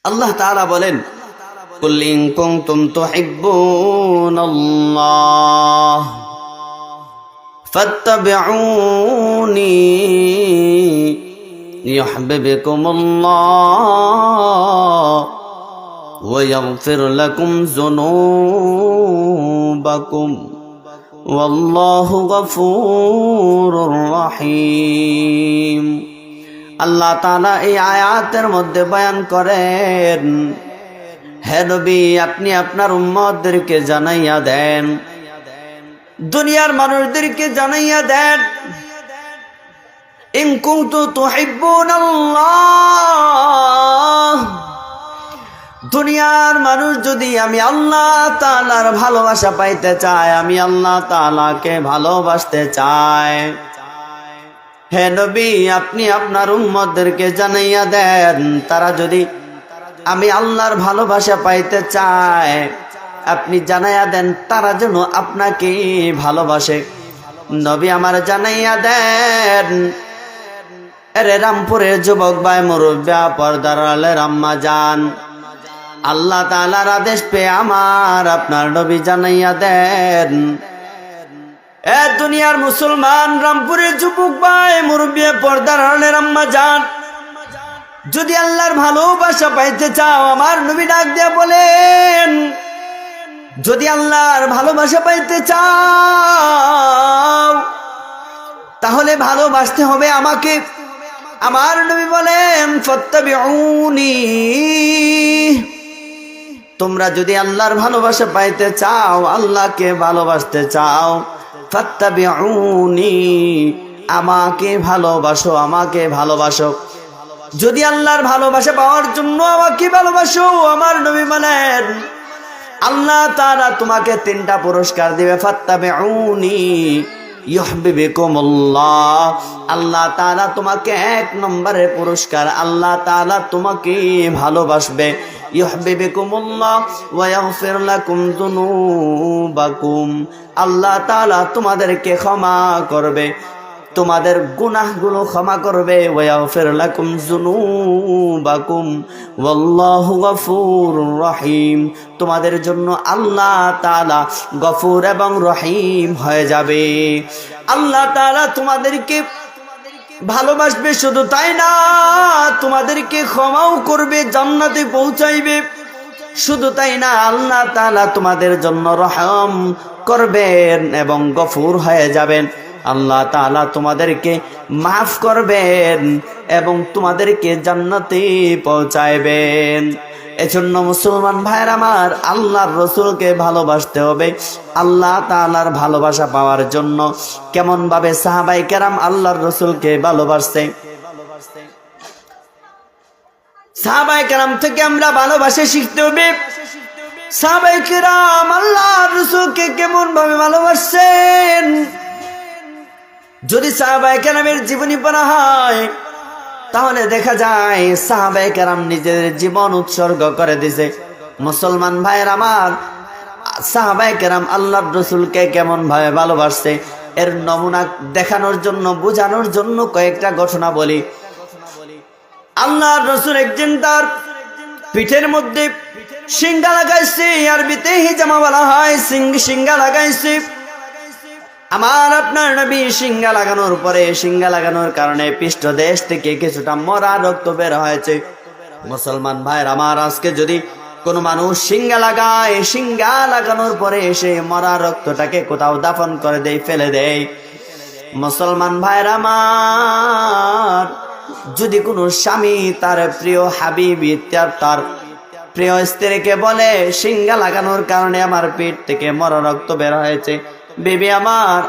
আল্লাহ তাআলা বলেন, কুল ইন কুনতুম তুহিব্বুনাল্লাহ ফাত্তাবিউনি ইউহিব্বুকুমুল্লাহ ওয়া ইয়াগফির লাকুম যুনুবাকুম ওয়াল্লাহু গফুরুর রহিম। আল্লাহ তাআলা এই আয়াতের মধ্যে বয়ান করেন, হে নবী, আপনি আপনার উম্মতদেরকে জানাইয়া দেন, দুনিয়ার মানুষদেরকে জানাইয়া দেন, ইন কুনতুম তুহিব্বুনাল্লাহ, দুনিয়ার মানুষ যদি আমি আল্লাহ তাআলার ভালোবাসা পাইতে চায়, আমি আল্লাহ তাআলাকে ভালোবাসতে চাই, হে নবী, আপনি আপনার উম্মতদেরকে জানাইয়া দেন, তারা যদি আমি আল্লাহর ভালোবাসা পাইতে চায়, আপনি জানাইয়া দেন তারা যেন আপনাকে ভালোবাসে। নবী আমার জানাইয়া দেন, আরে রামপুরের যুবক ভাই, মুরব্বি, পর্দার আড়ালের আম্মা জান, আল্লাহ তাআলার আদেশ পেয়ে আমার আপনার নবী জানাইয়া দেন, এ দুনিয়ার মুসলমান, রামপুরের যুবক ভাই, মুরব্বি, পর্দার আড়ালের আম্মা জান, যদি আল্লাহর ভালোবাসা পাইতে চাও, আমার নবী ডাক দিয়া বলেন, যদি আল্লাহর ভালোবাসা পাইতে চাও তাহলে ভালোবাসতে হবে আমাকে। আমার নবী বলেন, ফাত্তাবিউনি, তোমরা যদি আল্লাহর ভালোবাসা পাইতে চাও, আল্লাহকে ভালোবাসতে চাও, ফাত্তাবিউনি, আমাকে ভালোবাসো, আমাকে ভালোবাসো। যদি আল্লাহর ভালোবাসা পাওয়ার জন্য আমাকে ভালোবাসো, আমার নবী বলেন, আল্লাহ তাআলা তোমাকে 3টা পুরস্কার দিবে। ফাত্তাবিউনি ইউহিব্বুকুমুল্লাহ, আল্লাহ তাআলা তোমাকে 1 নম্বরের পুরস্কার, আল্লাহ তাআলা তোমাকে ভালোবাসবে। ইউহিব্বুকুমুল্লাহ ওয়া ইয়াগফির লাকুম যুনুবাকুম, আল্লাহ তাআলা তোমাদেরকে ক্ষমা করবে, তোমাদের গুনাহগুলো ক্ষমা করবে। ওয়া ইয়াগফির লাকুম যুনুবাকুম ওয়াল্লাহু গফুরুর রহিম, তোমাদের জন্য আল্লাহ তাআলা গফুর এবং রহিম হয়ে যাবে। আল্লাহ তাআলা তোমাদেরকে ভালোবাসবে, শুধু তাই না, তোমাদেরকে ক্ষমাও করবে, জান্নাতে পৌঁছাইবে। শুধু তাই না, আল্লাহ তাআলা তোমাদের জন্য রহম করবেন এবং গফুর হয়ে যাবেন। আল্লাহ তাআলা তোমাদেরকে মাফ করবেন এবং তোমাদেরকে জান্নাতে পৌঁছাইবেন। এজন্য মুসলমান ভাইয়ের আমার, আল্লাহর রাসূলকে ভালোবাসতে হবে। আল্লাহ তাআলার ভালোবাসা পাওয়ার জন্য কেমন ভাবে সাহাবায়ে কেরাম আল্লাহর রাসূলকে ভালোবাসতেন, সাহাবায়ে কেরাম থেকে আমরা ভালোবাসা শিখতে হবে। সাহাবায়ে কেরাম আল্লাহর রাসূলকে কেমন ভাবে ভালোবাসেন, যদি সাহাবায়ে কেরামের জীবনী পড়া হয় তাহলে দেখা যায় সাহাবায়ে কেরাম নিজেদের জীবন উৎসর্গ করে দিয়েছে। মুসলমান ভাইয়ের আমার, সাহাবায়ে কেরাম আল্লাহর রাসূলকে কেমন ভাবে ভালোবাসছে, এর নমুনা দেখানোর জন্য, বোঝানোর জন্য কয়েকটা ঘটনা বলি। আল্লাহর রাসূল একদিন তার পিঠের মধ্যে সিংহা লাগাইছে, আরবিতে হিজামা বলা হয়, সিংহা লাগাইছে। আমার আপনার নবী সিংহা লাগানোর পরে, সিংহা লাগানোর কারণে পৃষ্ঠদেশ থেকে কিছুটা মরা রক্ত বের হয়েছে। মুসলমান ভাইয়ের আমার, আজকে যদি কোনো মানুষ সিংহা লাগায়, সিংহা লাগানোর পরে সে মরা রক্তটাকে কোথাও দাফন করে দেয়, ফেলে দেয়। মুসলমান ভাইয়ের আমার, যদি কোনো স্বামী তার প্রিয় হাবিবি, তার প্রিয় স্ত্রীকে বলে, সিংহা লাগানোর কারণে আমার পেট থেকে মরা রক্ত বের হয়েছে, বেবি আমার,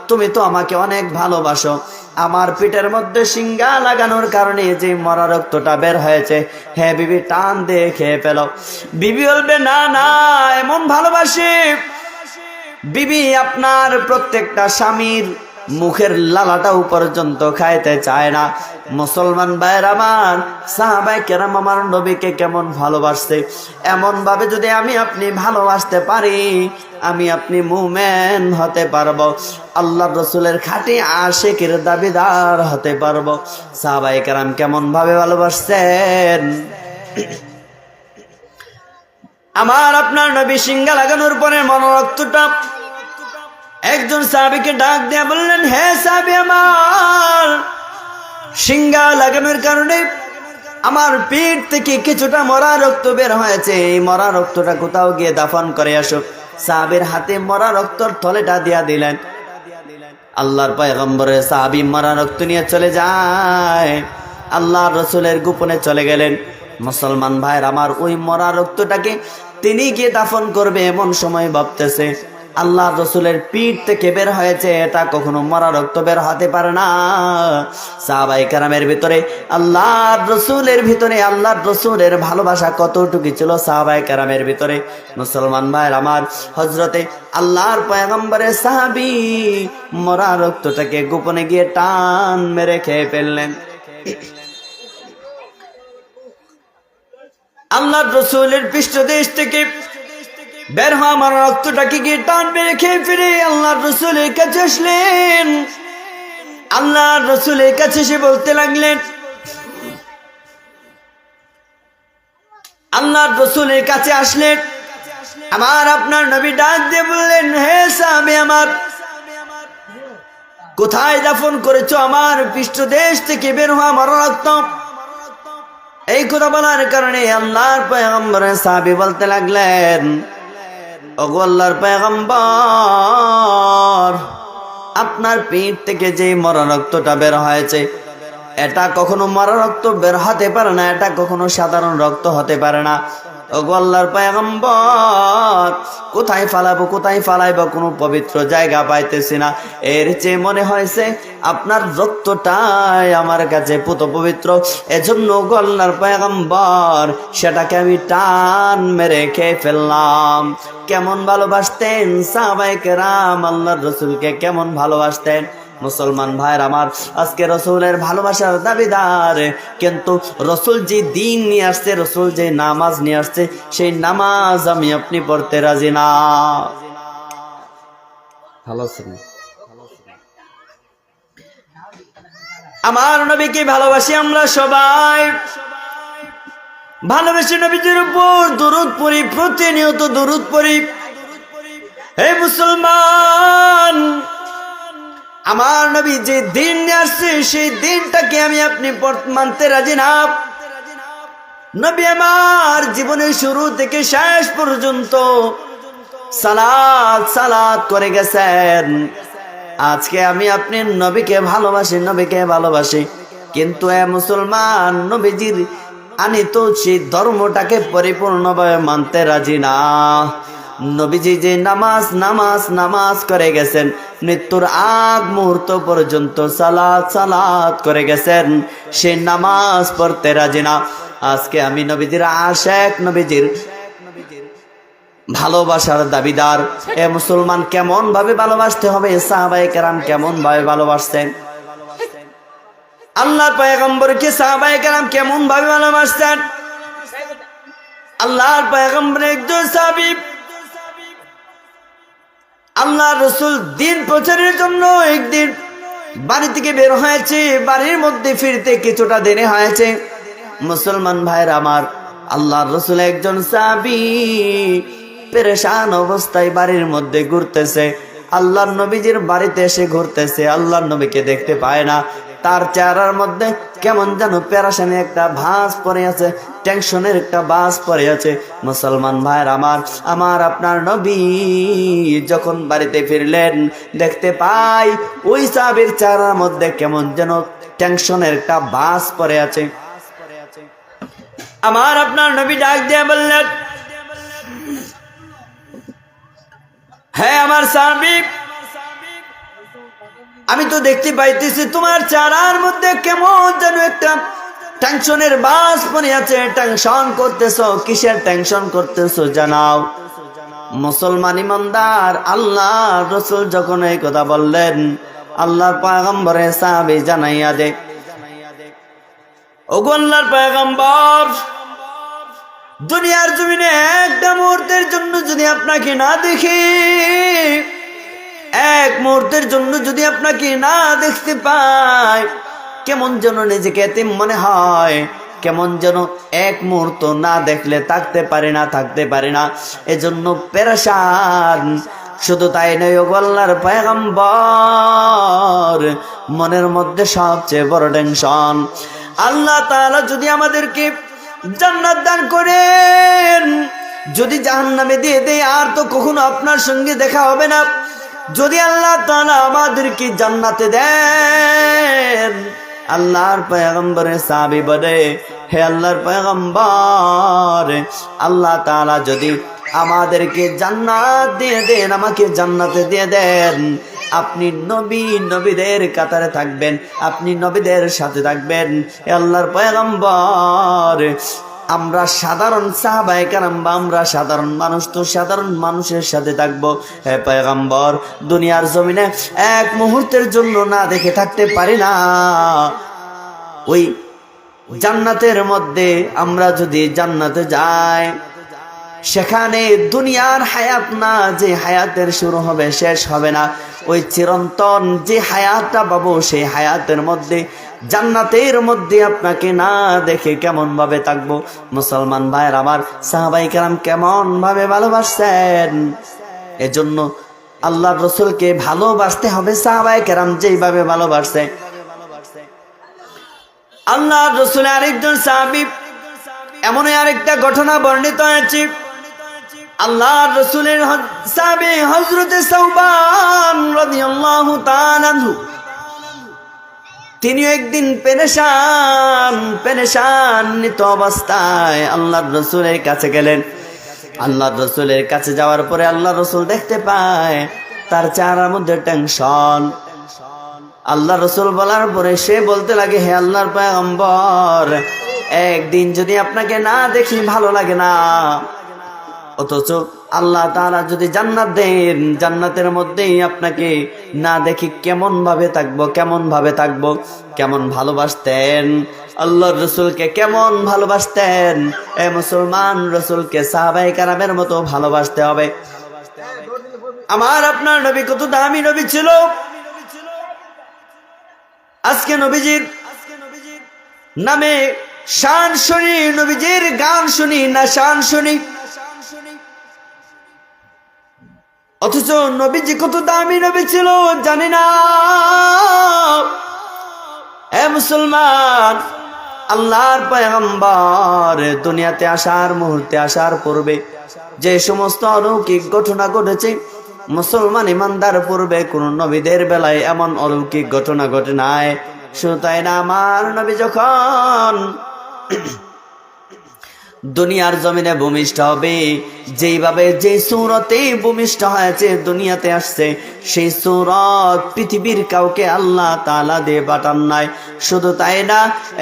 তুমি তো আমাকে অনেক ভালোবাসো, আমার পেটের মধ্যে সিংহা লাগানোর কারণে যে মরা রক্তটা বের হয়েছে, হ্যাঁ বিবি, টান দিয়ে খেয়ে ফেলো। বিবি বলবে, না না, এমন ভালোবাসি। বিবি আপনার প্রত্যেকটা স্বামীর মুখের লালাটাও পর্যন্ত খাইতে চায় না। মুসলমান ভাইয়ের আমার, সাহাবায়ে কেরাম আমার নবীকে কেমন ভালোবাসছে, এমন ভাবে যদি আমি আপনি ভালোবাসতে পারি, আমি আপনি মুমিন হতে পারবো, আল্লাহর রাসূলের খাঁটি আশিকের দাবিদার হতে পারবো। সাহাবায়ে কেরাম কেমন ভাবে ভালোবাসছেন, আমার আপনার নবী সিংহা লাগানোর পরে মনোরক্তটা একজন সাহাবীকে ডাক দিয়ে বললেন, হে সাহাবী, আমার সিংহা লাগানোর কারণে আমার পেট থেকে কিছুটা মরা রক্ত বের হয়েছে, এই মরা রক্তটা কোথাও গিয়ে দাফন করে আসো। সাহাবীর হাতে মরা রক্তর থলেটা দিয়া দিলেন। আল্লাহর পয়গম্বর সাহাবী মরা রক্ত নিয়ে চলে যায়, আল্লাহর রাসূলের গোপনে চলে গেলেন। মুসলমান ভাইয়ের আমার, ওই মরা রক্তটাকে তিনি গিয়ে দাফন করবে এমন সময় ভাবতেছে আল্লাহর রাসূলের পিঠ থেকে বের হয়েছে, এটা কখনো মরা রক্ত বের হতে পারে না। সাহাবায়ে কেরামের ভিতরে আল্লাহর রাসূলের ভিতরে আল্লাহর রাসূলের ভালোবাসা কতটুকু ছিল সাহাবায়ে কেরামের ভিতরে। মুসলমান ভাইয়ের আমার, হযরতে আল্লাহর পয়গম্বরের সাহাবী মরা রক্তটাকে গোপনে গিয়ে টান মেরে খেয়ে ফেললেন। আল্লাহর রাসূলের পৃষ্ঠদেশ থেকে বের হওয়া আমার রক্তটাকে গিয়ে টান মেরে খেয়ে ফিরে আল্লাহর রাসূলের কাছে আসলেন। আল্লাহর রাসূলের কাছে এসে বলতে লাগলেন, আল্লাহর রাসূলের কাছে আসলেন, আমার আপনার নবী ডাক দিয়ে বললেন, হে সাহাবী আমার, কোথায় দাফন করেছো আমার পৃষ্ঠদেশ থেকে বের হওয়া আমার রক্ত? এই কথা বলার কারণে আল্লাহর পয়গম্বরের সাহাবী বলতে লাগলেন, ওগো আল্লাহর পয়গম্বর, আপনার পেট থেকে যে মরা রক্তটা বের হয়েছে, এটা কখনো মরা রক্ত বের হতে পারে না, এটা কখনো সাধারণ রক্ত হতে পারে না। ওগো আল্লাহর পয়গম্বর, কোথায় ফালাবো, কোথায় ফালাইবো, কোনো পবিত্র জায়গা পাইতেছি না। এর চেয়ে মনে হয়েছে আপনার রক্তটাই আমার কাছে পুত পবিত্র, এজন্য ওগো আল্লাহর পয়গম্বর সেটাকে আমি টান মেরে খেয়ে ফেললাম। কেমন ভালোবাসতেন সাহাবায়ে কেরাম আল্লাহর রাসূলকে, কেমন ভালোবাসতেন। মুসলমান ভাইয়ের আমার, আজকে রসুলের ভালোবাসার দাবিদার, কিন্তু রসুল যে দিন নিয়ে আসছে, রসুল যে নামাজ নিয়ে আসছে, সেই নামাজ আমি আপনি পড়তে রাজি না। ভালো আছেন? আমার নবীকে ভালোবাসি আমরা সবাই, ভালোবেসে নবীজির উপর দরুদ পড়ি, প্রতিনিয়ত দরুদ পড়ি। হে মুসলমান, আমার নবী যে দিন নিয়ে আসছে সেই দিনটাকে আমি আপনি মানতে রাজি না। নবী আমার জীবনের শুরু থেকে শেষ পর্যন্ত সালাত সালাত করে গেছেন। আজকে আমি আপনি নবীকে ভালোবাসি, কিন্তু এ মুসলমান, নবীজির আনিত সেই ধর্মটাকে পরিপূর্ণভাবে মানতে রাজি না। নবীজি যে নামাজ করে গেছেন, মৃত্যুর আগ মুহূর্ত পর্যন্ত সালাত করে গেছেন, সে নামাজ পড়তে রাজি না। আজকে আমি নবীজির আশিক, নবীজির ভালোবাসার দাবিদার। এ মুসলমান, কেমন ভাবে ভালোবাসতে হবে, সাহাবায়ে কেরাম কেমন ভাবে ভালোবাসতেন, আল্লাহর পয়গম্বরকে সাহাবায়ে কেরাম কেমন ভাবে ভালোবাসতেন। আল্লাহর পয়গম্বরের একজন সাহাবী, আল্লাহর রাসূল দিন প্রচারের জন্য একদিন বাড়ি থেকে বের হয়েছে, বাড়ির মধ্যে ফিরতে কিছুটা দেরি হয়েছে। মুসলমান ভাইরা আমার, আল্লাহর রাসূল একজন সাহাবী পেরেশান অবস্থায় বাড়ির মধ্যে ঘুরতেছে, আল্লাহর নবীজির বাড়িতে এসে ঘুরতেছে, আল্লাহর নবীকে দেখতে পায় না। তার চেহারার মধ্যে কেমন যেন পেরেশানি একটা ভাঁজ পড়ে আছে, টেনশনের একটা ভাঁজ পড়ে আছে। মুসলমান ভাইয়ের আমার আপনার নবী যখন বাড়িতে ফিরলেন, দেখতে পাই ওই সাহাবীর চেহারার মধ্যে কেমন যেন টেনশনের একটা ভাঁজ পড়ে আছে। আমার আপনার নবী ডাক দিয়ে বললেন, হ্যাঁ আমার সাহাবী, আমি তো দেখতে পাইতেছি তোমার চেহারার মধ্যে কেমন যেন একটা টেনশনের বাস পড়ে আছে, টেনশন করতেছো, কিসের টেনশন করতেছো জানাও। মুসলমান ইমানদার, আল্লাহর রাসূল যখন এই কথা বললেন, আল্লাহর পয়গম্বরের সাহাবী জানাইয়া দে, ওগো আল্লাহর পয়গম্বর, দুনিয়ার জমিনে একটা মুহূর্তের জন্য যদি আপনাকে না দেখি, এক মুহূর্তের জন্য যদি আপনাকে না দেখতে পাই, কেমন যেন নিজেকে এতিম মনে হয়, কেমন যেন এক মুহূর্ত না দেখলে থাকতে পারি না এজন্য পেরেশান। শুধু তাই নয়, ওগো আল্লাহর পয়গম্বর, মনের মধ্যে সবচেয়ে বড় টেনশন, আল্লাহ তাআলা যদি আমাদেরকে জান্নাত দান করেন, যদি জাহান্নামে দিয়ে দেয় আর তো কখনো আপনার সঙ্গে দেখা হবে না। যদি আল্লাহ তাআলা আমাদেরকে জান্নাতে দেন, আল্লাহর পয়গম্বরের সাহাবী বলে, হে আল্লাহর পয়গম্বর, আল্লাহ তাআলা যদি আমাদেরকে জান্নাত দিয়ে দেন, আমাকে জান্নাতে দিয়ে দেন, আপনি নবীদের কাতারে থাকবেন, আপনি নবীদের সাথে থাকবেন। হে আল্লাহর পয়গম্বর, আমরা সাধারণ সাহাবায়ে কেরাম বা আমরা সাধারণ মানুষ, তো সাধারণ মানুষের সাথে থাকবো। হে পয়গম্বর, দুনিয়ার জমিনে এক মুহূর্তের জন্য না দেখে থাকতে পারি না। ওই জান্নাতের মধ্যে আমরা যদি জান্নাতে যাই, সেখানে দুনিয়ার হায়াত না, যে হায়াতের শুরু হবে শেষ হবে না, ওই চিরন্তন যে হায়াতটা পাবো, সেই হায়াতের মধ্যে জান্নাতের মধ্যে আপনাকে না দেখে কেমন ভাবে থাকবো। মুসলমান ভাইয়ের আমার, সাহাবায়ে কেরাম কেমন ভাবে ভালোবাসছেন। এজন্য আল্লাহর রাসূলকে ভালোবাসতে হবে সাহাবায়ে কেরাম যেইভাবে ভালোবাসছে। আল্লাহর রাসূলের আরেকজন সাহাবী, এমন আরেকটা ঘটনা বর্ণিত হয়েছে। আল্লাহর রাসূলের সাহাবী হযরত সাওবান রাদিয়াল্লাহু তাআলা আনহু, তিনি একদিন পেরেশানিত অবস্থায় আল্লাহর রাসূলের কাছে গেলেন। আল্লাহর রাসূলের কাছে যাওয়ার পরে আল্লাহর রাসূল দেখতে পায় তার চেহারার মধ্যে টেনশন। আল্লাহর রাসূল বলার পরে সে বলতে লাগে, হে আল্লাহর পয়গম্বর, একদিন যদি আপনাকে না দেখি ভালো লাগে না, অথচ আল্লাহ তাআলা যদি জান্নাত দেন, জান্নাতের মধ্যেই আপনাকে না দেখি কেমন ভাবে থাকবো। কেমন ভালোবাসতেন আল্লাহর রাসূলকে, কেমন ভালোবাসতেন। এ মুসলমান, রাসূলকে সাহাবায়ে কেরামের মতো ভালোবাসতে হবে। আমার আপনার নবী কত দামি নবী ছিল। আজকে নবীজির নামে শান শুনি, নবীজির গান শুনি না শান শুনি, অথচ নবীজি কত দামি নবী ছিল জানি না। এ মুসলমান, আল্লাহর পয়গম্বর দুনিয়াতে আসার মুহূর্তে, আসার পূর্বে যে সমস্ত অলৌকিক ঘটনা ঘটেছে, মুসলমান ইমানদার পূর্বে কোন নবীদের বেলায় এমন অলৌকিক ঘটনা ঘটে নাই। শুধু তাই না, আমার নবী যখন দুনিয়ার জমিনে ভূমিষ্ঠ হবে, যেইভাবে যে সূরতে ভূমিষ্ঠ হয়েছে, দুনিয়াতে আসছে, সেই সূরত পৃথিবীর কাউকে আল্লাহ তাআলা দিয়ে পাঠান নাই। শুধু তাই না,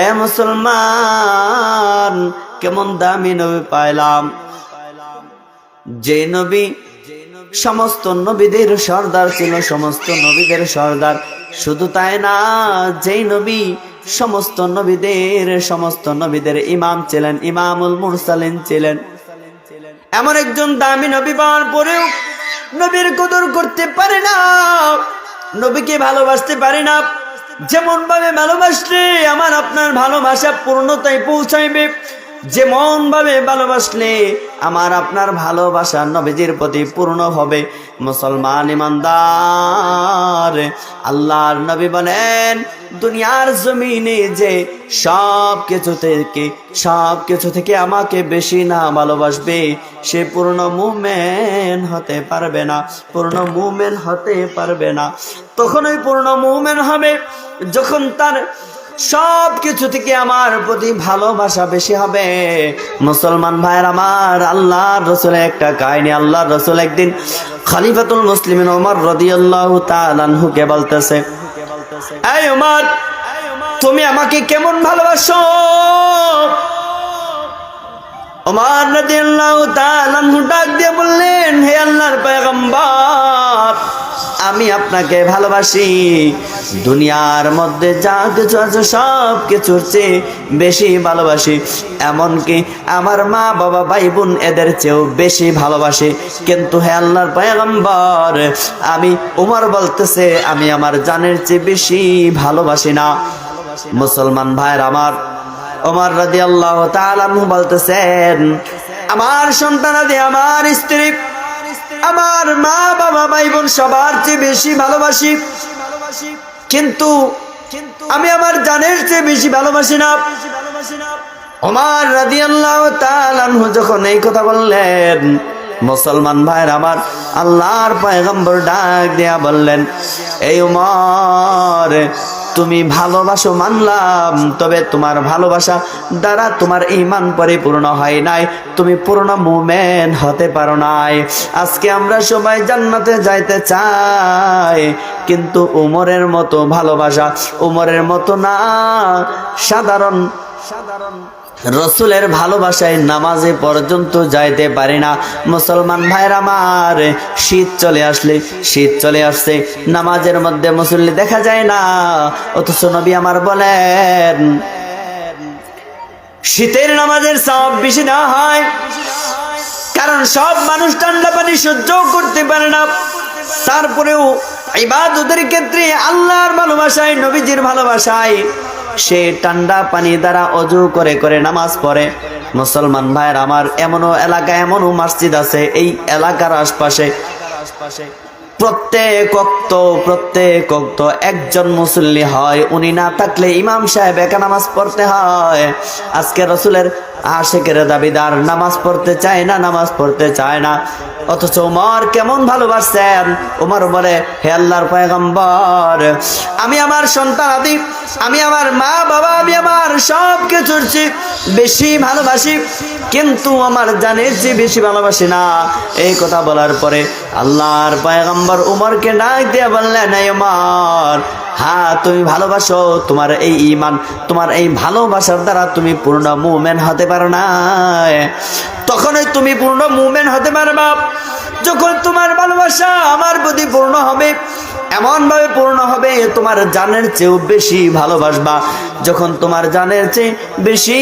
এ মুসলমান, কেমন দামি নবী পাইলাম, যে নবী সমস্ত নবীদের সর্দার ছিল, সমস্ত নবীদের সর্দার। শুধু তাই না, যেই নবী সমস্ত নবীদের ইমাম ছিলেন, ইমামুল মুরসালিন ছিলেন। এমন একজন দামি নবী পাওয়ার পরেও নবীর কদর করতে পারে না, নবীকে ভালোবাসতে পারে না। যেমন ভাবে ভালোবাসলে আমার আপনার ভালোবাসা পূর্ণতায় পৌঁছাইবে, যেমন ভাবে ভালোবাসলে আমার আপনার ভালোবাসা নবীজির প্রতি পূর্ণ হবে। মুসলমান ইমানদার, আল্লাহর নবী বলেন, দুনিয়ার জমিনে যে সব কিছু থেকে আমাকে বেশি না ভালোবাসবে, সে পূর্ণ মুমিন হতে পারবে না। তখনই পূর্ণ মুমিন হবে যখন তার সব কিছু থেকে আমার প্রতি ভালোবাসা বেশি হবে। মুসলমান ভাইয়ের আমার, আল্লাহর রাসূলের একটা কাহিনী। আল্লাহর রাসূল একদিন খলিফাতুল মুসলিমিন ওমর রাদিয়াল্লাহু তাআলা আনহুকে বলতেছে, এই ওমর, তুমি আমাকে কেমন ভালোবাসো? ওমর রাদিয়াল্লাহু তাআলা আনহু ডাক দিয়ে বললেন, হে আল্লাহর পয়গম্বর, আমি আপনাকে ভালোবাসি দুনিয়ার মধ্যে যা কিছু আছে সব কিছুর চেয়ে বেশি ভালোবাসি, এমনকি আমার মা বাবা ভাই বোন এদের চেয়েও বেশি ভালোবাসি। কিন্তু হে আল্লাহর পয়গম্বর, আমি ওমর বলতেছে, আমি আমার জানের চেয়ে বেশি ভালোবাসি না। মুসলমান ভাইয়ের আমার, ওমর রাদিয়াল্লাহু তাআলা আনহু বলতেছেন, আমার সন্তানাদি, আমার স্ত্রী, আমার মা বাবা ভাই বোন সবার চেয়ে বেশি ভালোবাসি, কিন্তু আমি আমার জানের চেয়ে বেশি ভালোবাসি না। ওমর রাদিয়াল্লাহু তাআলা আনহু যখন এই কথা বললেন, মুসলমান ভাইয়ের আমার, আল্লাহর পয়গম্বর ডাক দিয়া বললেন, এই ওমর, তুমি ভালোবাসো মানলাম, তবে তোমার ভালোবাসা দ্বারা তোমার ঈমান পরিপূর্ণ হয় নাই, তুমি পূর্ণ মুমিন হতে পারো নাই। আজকে আমরা সবাই জান্নাতে যাইতে চাই, কিন্তু উমরের মতো ভালোবাসা, উমরের মতো না, সাধারণ রসুলের ভালোবাসায় নামাজে পর্যন্ত যাইতে পারি না। মুসলমান ভাইরা আমার, শীত চলে আসছে, নামাজের মধ্যে মুসল্লি দেখা যায় না, অথচ নবী আমার বলেন, শীতের নামাজের সওয়াব বেশি দেওয়া হয়, কারণ সব মানুষ ঠান্ডা পানি সহ্য করতে পারে না। তারপরেও ইবাদতের ক্ষেত্রে আল্লাহর ভালোবাসায়, নবীজির ভালোবাসায় সে ঠান্ডা পানি দ্বারা অজু করে করে নামাজ পড়ে। মুসলমান ভাইয়ের আমার, এমনও এলাকা, এমনও মসজিদ আছে এই এলাকার আশপাশে, প্রত্যেক ওয়াক্ত একজন মুসল্লি হয়, উনি না থাকলে ইমাম সাহেব একা নামাজ পড়তে হয়। আজকে রসুলের আশিকের দাবিদার নামাজ পড়তে চায় না, অথচ ওমর কেমন ভালোবাসছেন। ওমর বলে, হে আল্লাহর পয়গম্বর, আমি আমার সন্তানাদি, আমি আমার মা বাবা, আমি আমার সব কিছুর চেয়ে বেশি ভালোবাসি, কিন্তু আমার জানের চেয়ে বেশি ভালোবাসি না। এই কথা বলার পরে আল্লাহর পয়গম্বর উমরকে ডাক দিয়ে বললেন, এই উমর, হ্যাঁ তুমি ভালোবাসো, তোমার এই ঈমান, তোমার এই ভালোবাসার দ্বারা তুমি পূর্ণ মুমিন হতে পারো না। তখনই তুমি পূর্ণ মুমিন হতে পারবা যখন তোমার ভালোবাসা আমার প্রতি পূর্ণ হবে, এমন ভাবে পূর্ণ হবে তোমার জানের চেয়েও বেশি ভালোবাসবা। যখন তোমার জানের চেয়ে বেশি